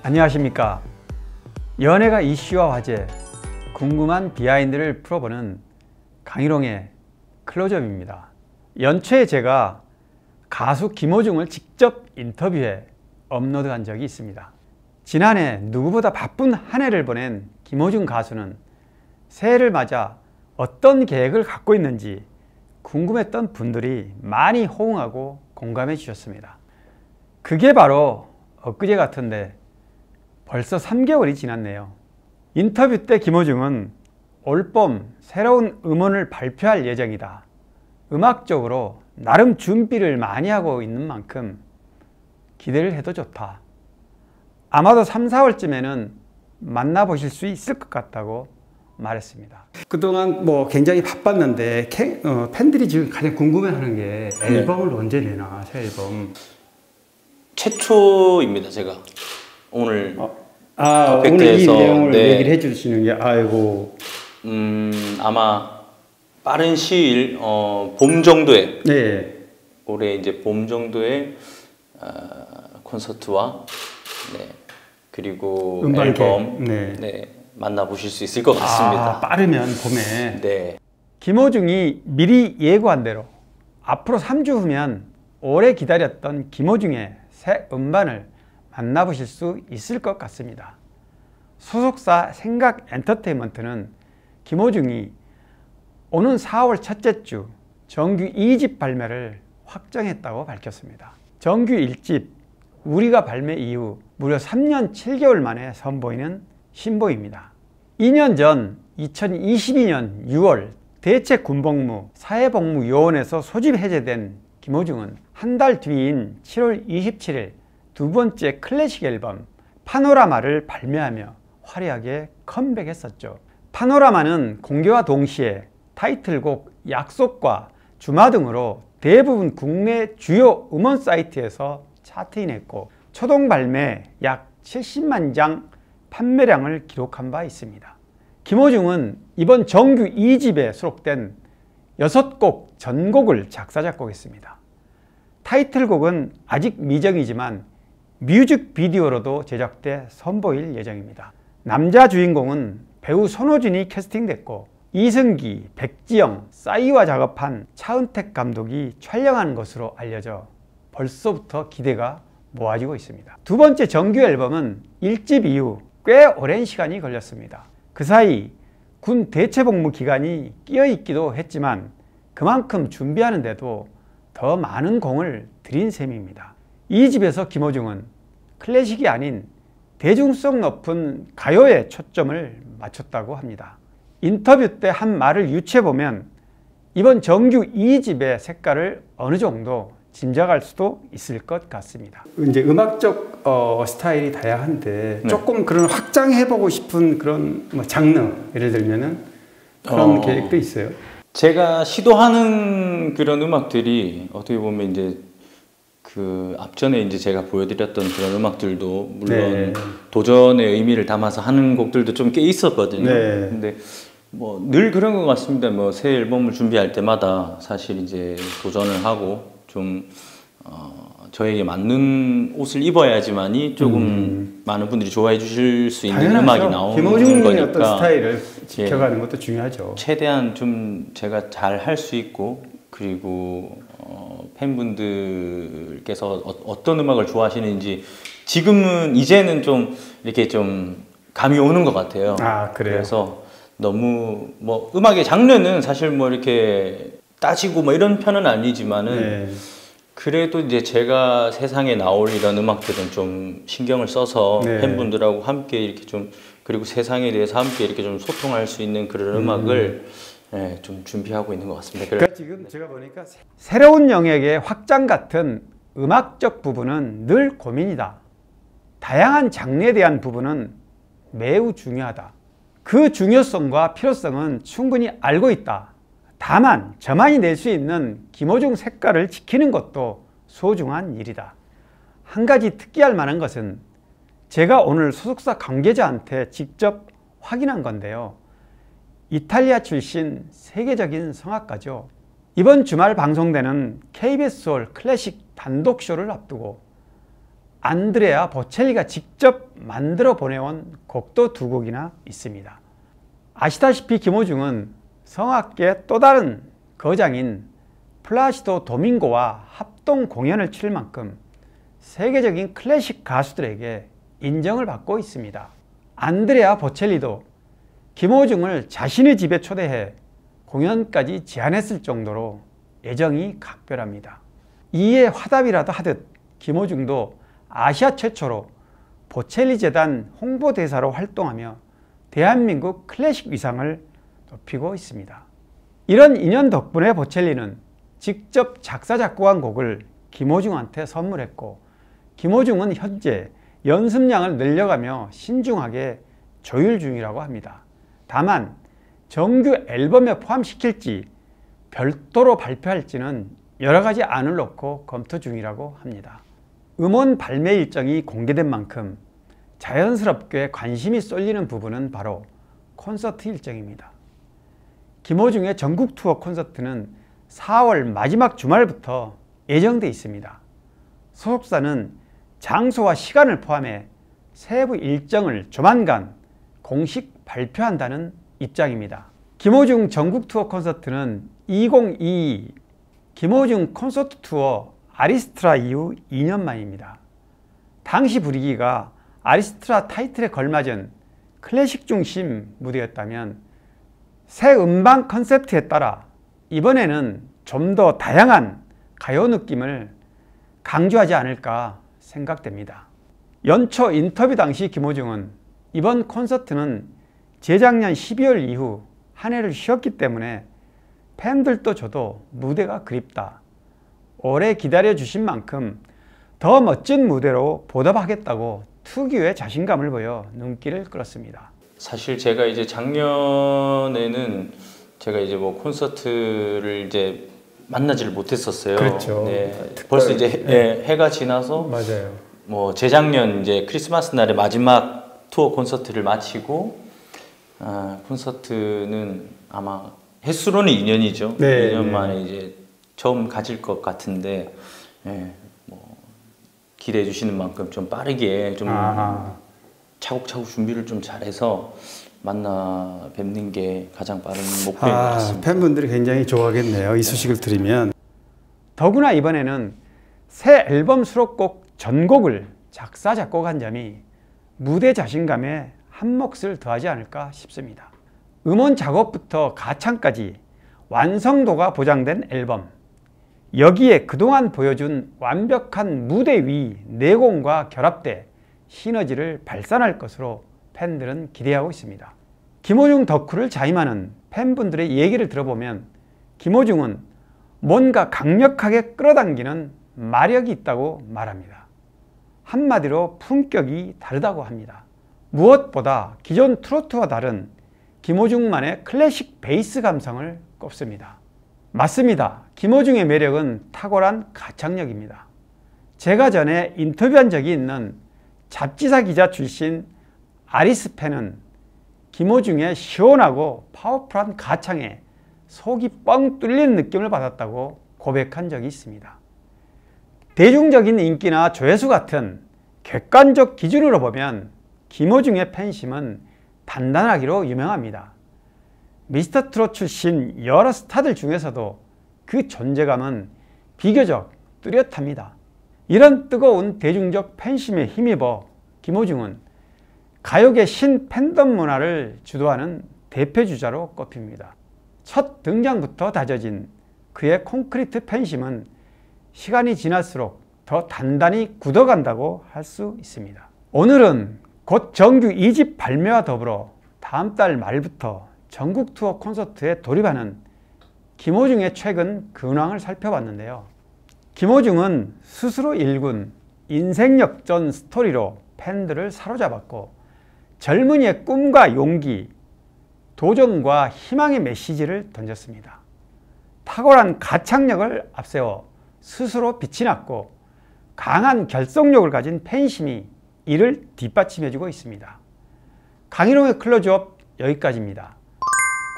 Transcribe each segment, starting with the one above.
안녕하십니까. 연예가 이슈와 화제, 궁금한 비하인드를 풀어보는 강희롱의 클로즈업입니다. 연초에 제가 가수 김호중을 직접 인터뷰해 업로드한 적이 있습니다. 지난해 누구보다 바쁜 한 해를 보낸 김호중 가수는 새해를 맞아 어떤 계획을 갖고 있는지 궁금했던 분들이 많이 호응하고 공감해 주셨습니다. 그게 바로 엊그제 같은데 벌써 3개월이 지났네요. 인터뷰 때 김호중은 올봄 새로운 음원을 발표할 예정이다. 음악적으로 나름 준비를 많이 하고 있는 만큼 기대를 해도 좋다. 아마도 3, 4월쯤에는 만나보실 수 있을 것 같다고 말했습니다. 그동안 굉장히 바빴는데 팬들이 지금 가장 궁금해하는 게 앨범을 언제 내나, 새 앨범. 최초입니다. 제가 오늘 오늘 이 내용을 얘기를 해주시는 게 아마 빠른 시일 봄 정도에 올해 이제 봄 정도에 콘서트와 그리고 앨범 만나보실 수 있을 것 같습니다. 빠르면 봄에. 네. 김호중이 미리 예고한 대로 앞으로 3주 후면 오래 기다렸던 김호중의 새 음반을 만나보실 수 있을 것 같습니다. 소속사 생각엔터테인먼트는 김호중이 오는 4월 첫째 주 정규 2집 발매를 확정했다고 밝혔습니다. 정규 1집 우리가 발매 이후 무려 3년 7개월 만에 선보이는 신보입니다. 2년 전 2022년 6월 대체군복무 사회복무요원에서 소집 해제된 김호중은 한 달 뒤인 7월 27일 두 번째 클래식 앨범 파노라마를 발매하며 화려하게 컴백했었죠. 파노라마는 공개와 동시에 타이틀곡 약속과 주마 등으로 대부분 국내 주요 음원 사이트에서 차트인했고 초동 발매 약 70만 장 판매량을 기록한 바 있습니다. 김호중은 이번 정규 2집에 수록된 6곡 전곡을 작사 작곡했습니다. 타이틀곡은 아직 미정이지만 뮤직비디오로도 제작돼 선보일 예정입니다. 남자 주인공은 배우 손호준이 캐스팅됐고 이승기, 백지영, 싸이와 작업한 차은택 감독이 촬영한 것으로 알려져 벌써부터 기대가 모아지고 있습니다. 두 번째 정규 앨범은 1집 이후 꽤 오랜 시간이 걸렸습니다. 그 사이 군 대체복무 기간이 끼어있기도 했지만 그만큼 준비하는데도 더 많은 공을 들인 셈입니다. 이 집에서 김호중은 클래식이 아닌 대중성 높은 가요에 초점을 맞췄다고 합니다. 인터뷰 때 한 말을 유추해보면 이번 정규 2집의 색깔을 어느 정도 짐작할 수도 있을 것 같습니다. 이제 음악적 스타일이 다양한데 조금 그런 확장해보고 싶은 그런 장르, 예를 들면은 그런 계획도 있어요? 제가 시도하는 그런 음악들이 어떻게 보면 이제 그 앞전에 이제 제가 보여드렸던 그런 음악들도 물론 도전의 의미를 담아서 하는 곡들도 좀 꽤 있었거든요. 근데 늘 그런 것 같습니다. 새 앨범을 준비할 때마다 사실 이제 도전을 하고 좀 저에게 맞는 옷을 입어야지만이 조금 많은 분들이 좋아해 주실 수 있는 음악이 나오는 김호중의 거니까 어떤 스타일을 지켜가는 것도 중요하죠. 최대한 좀 제가 잘 할 수 있고 그리고 팬분들께서 어떤 음악을 좋아하시는지 지금은 이제는 좀 이렇게 좀 감이 오는 것 같아요. 그래요? 그래서 너무 음악의 장르는 사실 이렇게 따지고 이런 편은 아니지만은 그래도 이제 제가 세상에 나올 이런 음악들은 좀 신경을 써서 팬분들하고 함께 이렇게 좀 그리고 세상에 대해서 함께 이렇게 좀 소통할 수 있는 그런 음악을 좀 준비하고 있는 것 같습니다. 그러니까 지금 제가 보니까 새로운 영역의 확장 같은 음악적 부분은 늘 고민이다. 다양한 장르에 대한 부분은 매우 중요하다. 그 중요성과 필요성은 충분히 알고 있다. 다만 저만이 낼 수 있는 김호중 색깔을 지키는 것도 소중한 일이다. 한 가지 특기할 만한 것은 제가 오늘 소속사 관계자한테 직접 확인한 건데요. 이탈리아 출신 세계적인 성악가죠. 이번 주말 방송되는 KBS 서울 클래식 단독쇼를 앞두고 안드레아 보첼리가 직접 만들어 보내온 곡도 두 곡이나 있습니다. 아시다시피 김호중은 성악계의 또 다른 거장인 플라시도 도밍고와 합동 공연을 치를 만큼 세계적인 클래식 가수들에게 인정을 받고 있습니다. 안드레아 보첼리도 김호중을 자신의 집에 초대해 공연까지 제안했을 정도로 애정이 각별합니다. 이에 화답이라도 하듯 김호중도 아시아 최초로 보첼리 재단 홍보대사로 활동하며 대한민국 클래식 위상을 높이고 있습니다. 이런 인연 덕분에 보첼리는 직접 작사 작곡한 곡을 김호중한테 선물했고, 김호중은 현재 연습량을 늘려가며 신중하게 조율 중이라고 합니다. 다만 정규 앨범에 포함시킬지 별도로 발표할지는 여러 가지 안을 놓고 검토 중이라고 합니다. 음원 발매 일정이 공개된 만큼 자연스럽게 관심이 쏠리는 부분은 바로 콘서트 일정입니다. 김호중의 전국 투어 콘서트는 4월 마지막 주말부터 예정돼 있습니다. 소속사는 장소와 시간을 포함해 세부 일정을 조만간 공식 발표한다는 입장입니다. 김호중 전국 투어 콘서트는 2022 김호중 콘서트 투어 아리스트라 이후 2년 만입니다. 당시 분위기가 아리스트라 타이틀에 걸맞은 클래식 중심 무대였다면 새 음반 컨셉트에 따라 이번에는 좀 더 다양한 가요 느낌을 강조하지 않을까 생각됩니다. 연초 인터뷰 당시 김호중은 이번 콘서트는 재작년 12월 이후 한 해를 쉬었기 때문에 팬들도 저도 무대가 그립다. 오래 기다려주신 만큼 더 멋진 무대로 보답하겠다고 특유의 자신감을 보여 눈길을 끌었습니다. 사실 제가 이제 작년에는 제가 이제 뭐 콘서트를 이제 만나지를 못했었어요. 그렇죠. 네, 벌써 이제 해가 지나서 맞아요. 뭐 재작년 이제 크리스마스 날에 마지막 투어 콘서트를 마치고 콘서트는 아마 횟수로는 2년이죠. 네, 2년 네. 만에 이제 처음 가질 것 같은데, 뭐 기대해 주시는 만큼 좀 빠르게 좀 차곡차곡 준비를 좀 잘해서 만나 뵙는 게 가장 빠른 목표인 것 같습니다. 팬분들이 굉장히 좋아하겠네요. 이 소식을 들으면. 더구나 이번에는 새 앨범 수록곡 전곡을 작사 작곡한 점이 무대 자신감에 한 몫을 더하지 않을까 싶습니다. 음원 작업부터 가창까지 완성도가 보장된 앨범, 여기에 그동안 보여준 완벽한 무대 위 내공과 결합돼 시너지를 발산할 것으로 팬들은 기대하고 있습니다. 김호중 덕후를 자임하는 팬분들의 얘기를 들어보면 김호중은 뭔가 강력하게 끌어당기는 마력이 있다고 말합니다. 한마디로 품격이 다르다고 합니다. 무엇보다 기존 트로트와 다른 김호중만의 클래식 베이스 감성을 꼽습니다. 맞습니다. 김호중의 매력은 탁월한 가창력입니다. 제가 전에 인터뷰한 적이 있는 잡지사 기자 출신 아리스 팬은 김호중의 시원하고 파워풀한 가창에 속이 뻥 뚫리는 느낌을 받았다고 고백한 적이 있습니다. 대중적인 인기나 조회수 같은 객관적 기준으로 보면 김호중의 팬심은 단단하기로 유명합니다. 미스터트롯 출신 여러 스타들 중에서도 그 존재감은 비교적 뚜렷합니다. 이런 뜨거운 대중적 팬심에 힘입어 김호중은 가요계 신팬덤 문화를 주도하는 대표주자로 꼽힙니다. 첫 등장부터 다져진 그의 콘크리트 팬심은 시간이 지날수록 더 단단히 굳어간다고 할 수 있습니다. 오늘은 곧 정규 2집 발매와 더불어 다음 달 말부터 전국 투어 콘서트에 돌입하는 김호중의 최근 근황을 살펴봤는데요. 김호중은 스스로 일군 인생 역전 스토리로 팬들을 사로잡았고 젊은이의 꿈과 용기, 도전과 희망의 메시지를 던졌습니다. 탁월한 가창력을 앞세워 스스로 빛이 났고 강한 결속력을 가진 팬심이 이를 뒷받침해주고 있습니다. 강희롱의 클로즈업 여기까지입니다.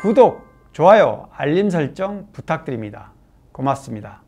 구독, 좋아요, 알림 설정 부탁드립니다. 고맙습니다.